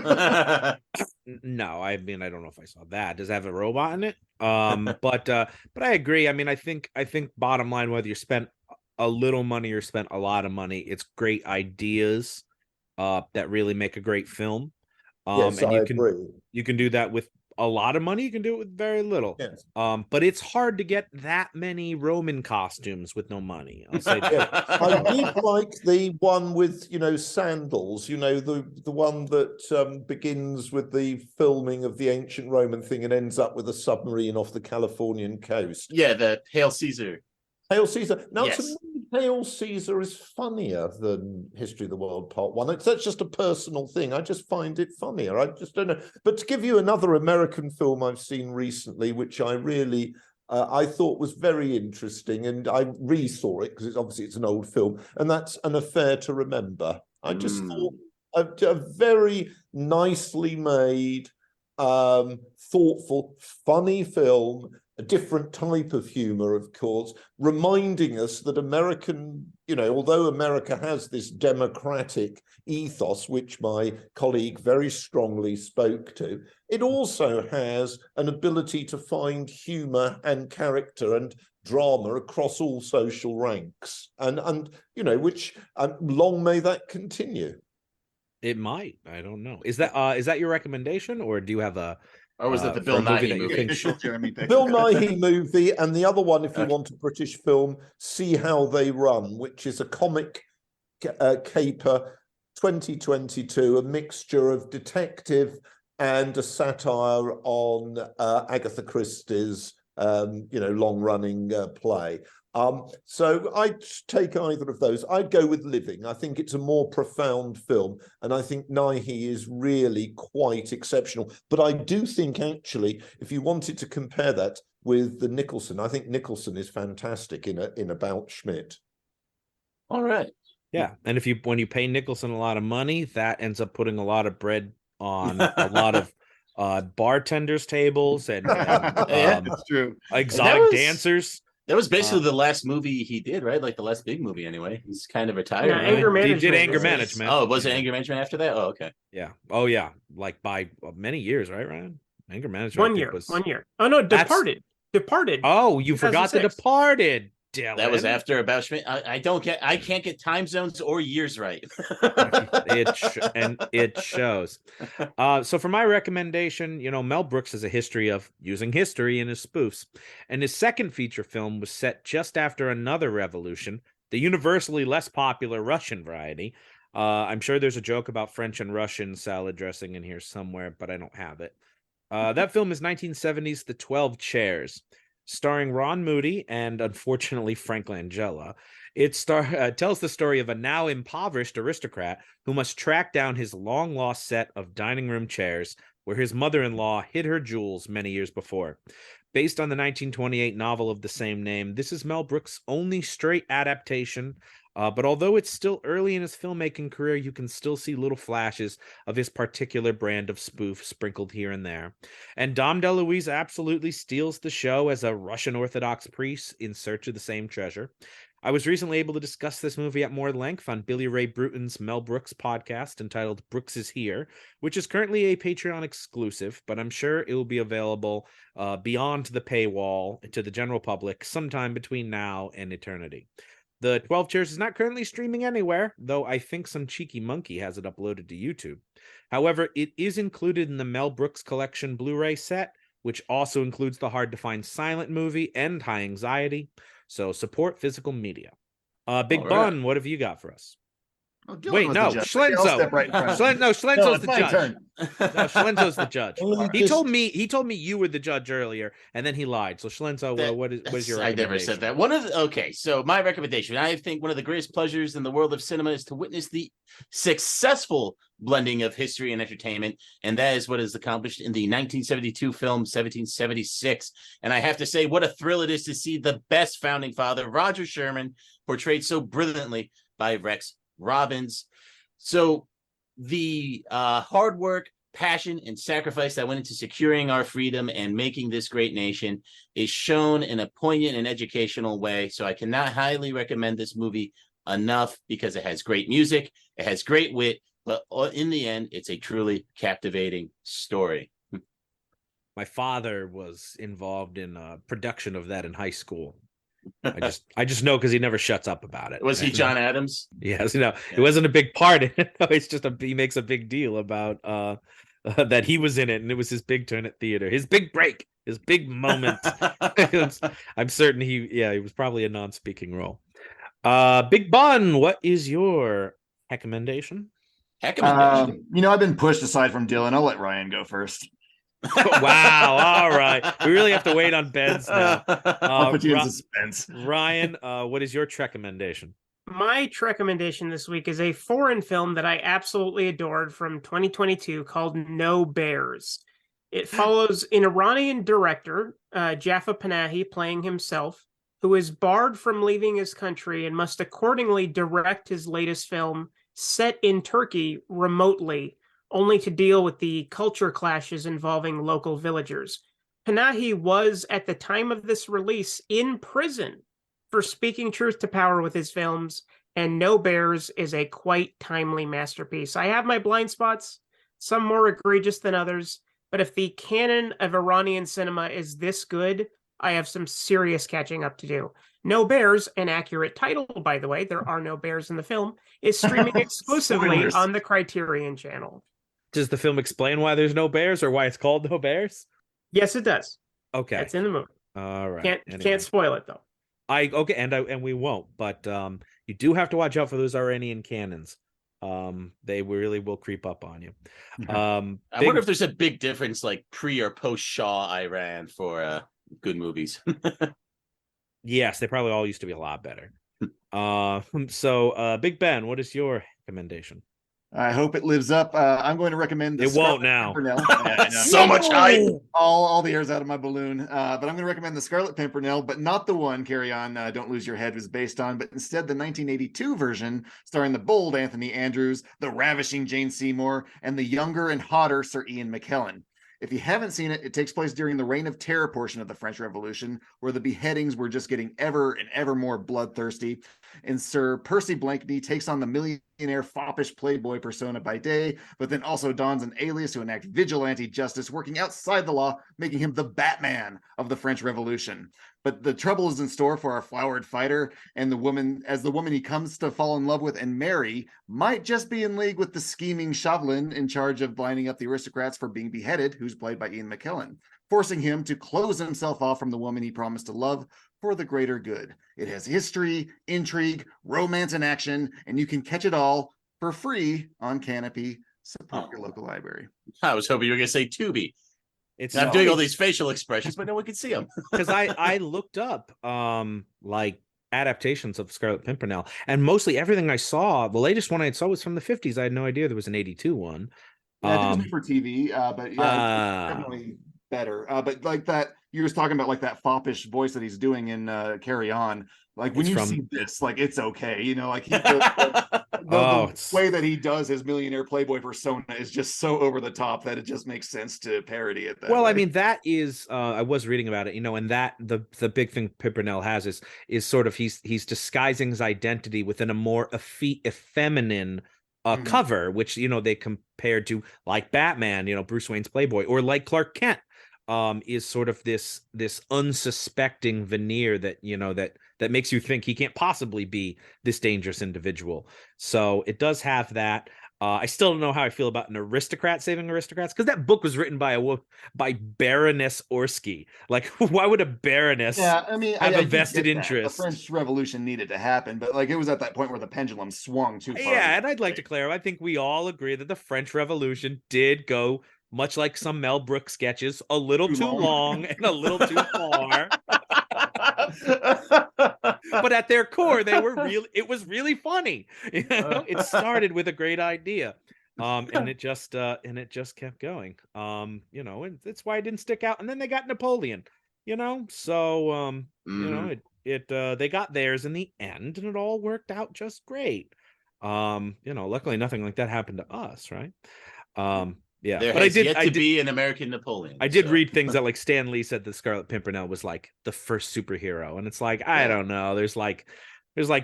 No, I mean, I don't know if I saw that. Does it have a robot in it? But I agree. I mean, I think bottom line, whether you spent a little money or spent a lot of money, it's great ideas that really make a great film. Yes, and I agree. You can do that with a lot of money. You can do it with very little. Yes. But it's hard to get that many Roman costumes with no money. I'll say that. Yeah. I did like the one with, sandals, the one that begins with the filming of the ancient Roman thing and ends up with a submarine off the Californian coast. Yeah, the Hail Caesar. Hail Caesar. Now, Yes. to me, Hail Caesar is funnier than History of the World Part 1. That's just a personal thing. I just find it funnier. I just don't know. But to give you another American film I've seen recently, which I really, I thought was very interesting, and I re-saw it because it's an old film, and that's An Affair to Remember. I just thought a very nicely made, thoughtful, funny film, a different type of humor, of course, reminding us that although America has this democratic ethos, which my colleague very strongly spoke to, it also has an ability to find humor and character and drama across all social ranks. And which long may that continue. It might. I don't know. Is that your recommendation, or do you have a? Or was it the Bill Nighy movie? Bill Nighy movie, and the other one, if you want a British film, See How They Run, which is a comic caper, 2022, a mixture of detective and a satire on Agatha Christie's, long-running play. So I'd take either of those. I'd go with Living. I think it's a more profound film, and I think Nighy is really quite exceptional. But I do think, actually, if you wanted to compare that with the Nicholson, I think Nicholson is fantastic in About Schmidt. All right. Yeah, and when you pay Nicholson a lot of money, that ends up putting a lot of bread on a lot of bartenders' tables and That's true. Exotic dancers. That was basically the last movie he did, right? Like the last big movie, anyway. He's kind of retired. Yeah, Anger Management. He did Anger Management. Oh, was it Anger Management after that? Oh, okay. Yeah. Oh, yeah. Like by many years, right, Ryan? Anger Management. 1 year. 1 year. Oh no, Departed. Departed. Oh, you forgot The Departed. Dylan. That was after About Schmidt. I can't get time zones or years right. it shows. So for my recommendation, Mel Brooks has a history of using history in his spoofs, and his second feature film was set just after another revolution, the universally less popular Russian variety. I'm sure there's a joke about French and Russian salad dressing in here somewhere, but I don't have it. That film is 1970's The 12 Chairs, starring Ron Moody and, unfortunately, Frank Langella. It tells the story of a now impoverished aristocrat who must track down his long-lost set of dining room chairs where his mother-in-law hid her jewels many years before. Based on the 1928 novel of the same name, this is Mel Brooks' only straight adaptation. But although it's still early in his filmmaking career, you can still see little flashes of his particular brand of spoof sprinkled here and there. And Dom DeLuise absolutely steals the show as a Russian Orthodox priest in search of the same treasure. I was recently able to discuss this movie at more length on Billy Ray Bruton's Mel Brooks podcast entitled Brooks is Here, which is currently a Patreon exclusive, but I'm sure it will be available beyond the paywall to the general public sometime between now and eternity. The 12 Chairs is not currently streaming anywhere, though I think some cheeky monkey has it uploaded to YouTube. However, it is included in the Mel Brooks Collection Blu-ray set, which also includes the hard-to-find silent movie and High Anxiety. So support physical media. Big Bun, what have you got for us? Oh, Wait, no, Schlenzo. Right Schlenzo's the judge. Turn. No, Schlenzo's the judge. He told me you were the judge earlier, and then he lied. So Schlenzo, what is your recommendation? I never said that. So my recommendation, I think one of the greatest pleasures in the world of cinema is to witness the successful blending of history and entertainment, and that is what is accomplished in the 1972 film 1776. And I have to say, what a thrill it is to see the best founding father, Roger Sherman, portrayed so brilliantly by Rex Robbins. So the hard work, passion, and sacrifice that went into securing our freedom and making this great nation is shown in a poignant and educational way. So I cannot highly recommend this movie enough because it has great music, it has great wit, but in the end, it's a truly captivating story. My father was involved in production of that in high school. I just know because he never shuts up about it. Was he John Adams? Yes, it wasn't a big part in it. It's just he makes a big deal about that he was in it, and it was his big turn at theater, his big break, his big moment. I'm certain he was probably a non-speaking role. Big Bun, what is your recommendation? I've been pushed aside from Dylan. I'll let Ryan go first. Wow. All right. We really have to wait on Ben's now. I'll put you in suspense. Ryan, what is your recommendation? My recommendation this week is a foreign film that I absolutely adored from 2022 called No Bears. It follows an Iranian director, Jaffa Panahi, playing himself, who is barred from leaving his country and must accordingly direct his latest film set in Turkey remotely, only to deal with the culture clashes involving local villagers. Panahi was, at the time of this release, in prison for speaking truth to power with his films, and No Bears is a quite timely masterpiece. I have my blind spots, some more egregious than others, but if the canon of Iranian cinema is this good, I have some serious catching up to do. No Bears, an accurate title, by the way, there are no bears in the film, is streaming exclusively on the Criterion channel. Does the film explain why there's no bears or why it's called No Bears? Yes, it does. Okay. It's in the movie. All right. Can't spoil it though. And we won't, but you do have to watch out for those Iranian cannons. They really will creep up on you. I wonder if there's a big difference like pre or post Shah Iran for good movies. Yes, they probably all used to be a lot better. So Big Ben, what is your recommendation? I hope it lives up. I'm going to recommend it won't now. So much hype. All the air's out of my balloon. But I'm going to recommend The Scarlet Pimpernel, but not the one Carry On, Don't Lose Your Head was based on, but instead the 1982 version starring the bold Anthony Andrews, the ravishing Jane Seymour, and the younger and hotter Sir Ian McKellen. If you haven't seen it, it takes place during the Reign of Terror portion of the French Revolution, where the beheadings were just getting ever and ever more bloodthirsty. And Sir Percy Blakeney takes on the millionaire foppish playboy persona by day, but then also dons an alias to enact vigilante justice, working outside the law, making him the Batman of the French Revolution. But the trouble is in store for our flowered fighter, and the woman he comes to fall in love with and marry might just be in league with the scheming Chauvelin in charge of lining up the aristocrats for being beheaded, who's played by Ian McKellen, forcing him to close himself off from the woman he promised to love for the greater good. It has history, intrigue, romance, and action, and you can catch it all for free on Canopy. Support your local library. I was hoping you were going to say Tubi. I'm doing all these facial expressions, but no one can see them. Because I looked up like adaptations of Scarlet Pimpernel, and mostly everything I saw, the latest one I saw was from the 50s. I had no idea there was an 82 one. Yeah, I think it was made for TV, but yeah, definitely better. But like that, you're just talking about like that foppish voice that he's doing in Carry On. Like when you see this, like it's okay, you know, like he the way that he does his millionaire playboy persona is just so over the top that it just makes sense to parody it. That way. I mean, that is I was reading about it, you know, and that the big thing Pimpernel has is sort of he's disguising his identity within a more effeminate cover, which, you know, they compared to like Batman, you know, Bruce Wayne's Playboy, or like Clark Kent, is sort of this unsuspecting veneer that, you know, that makes you think he can't possibly be this dangerous individual. So it does have that. I still don't know how I feel about an aristocrat saving aristocrats, because that book was written by Baroness Orski. Like, why would a baroness have a vested interest? The French Revolution needed to happen, but like it was at that point where the pendulum swung too far. Yeah, and I'd like to clarify, I think we all agree that the French Revolution did go, much like some Mel Brooks sketches, a little too long and a little too far. But at their core, it was really funny. You know? It started with a great idea. And it just kept going. You know, and that's why it didn't stick out. And then they got Napoleon, you know. So you know, they got theirs in the end, and it all worked out just great. You know, luckily nothing like that happened to us, right? Yeah, but I did be an American Napoleon. I did read things that like Stan Lee said the Scarlet Pimpernel was like the first superhero, and it's like, I don't know. There's like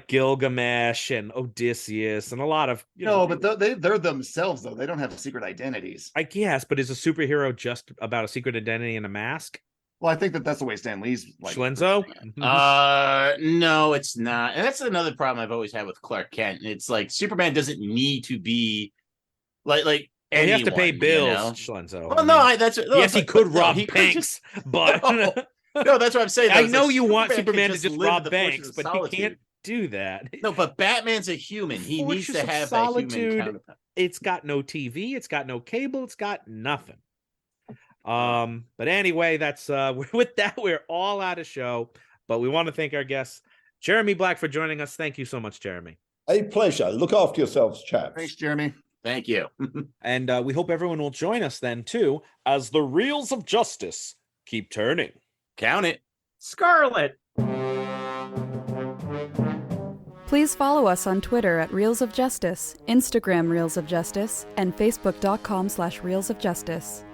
Gilgamesh and Odysseus and a lot of but they're themselves though. They don't have secret identities. I guess, but is a superhero just about a secret identity and a mask? Well, I think that's the way Stan Lee's like. Schlenzo? No, it's not. And that's another problem I've always had with Clark Kent. It's like Superman doesn't need to be like. Anyone, he has to pay bills, you know? Schlenzo. Well, no, yes, he could rob banks, but no, that's what I'm saying. I know you want Superman to just rob banks, but he can't do that. No, but Batman's a human. He needs to have solitude. That human counterpart. It's got no TV. It's got no cable. It's got nothing. But anyway, that's with that, we're all out of show. But we want to thank our guests, Jeremy Black, for joining us. Thank you so much, Jeremy. A pleasure. Look after yourselves, chaps. Thanks, Jeremy. Thank you. And we hope everyone will join us then, too, as the Reels of Justice keep turning. Count it. Scarlet. Please follow us on Twitter at Reels of Justice, Instagram Reels of Justice, and Facebook.com/Reels of Justice.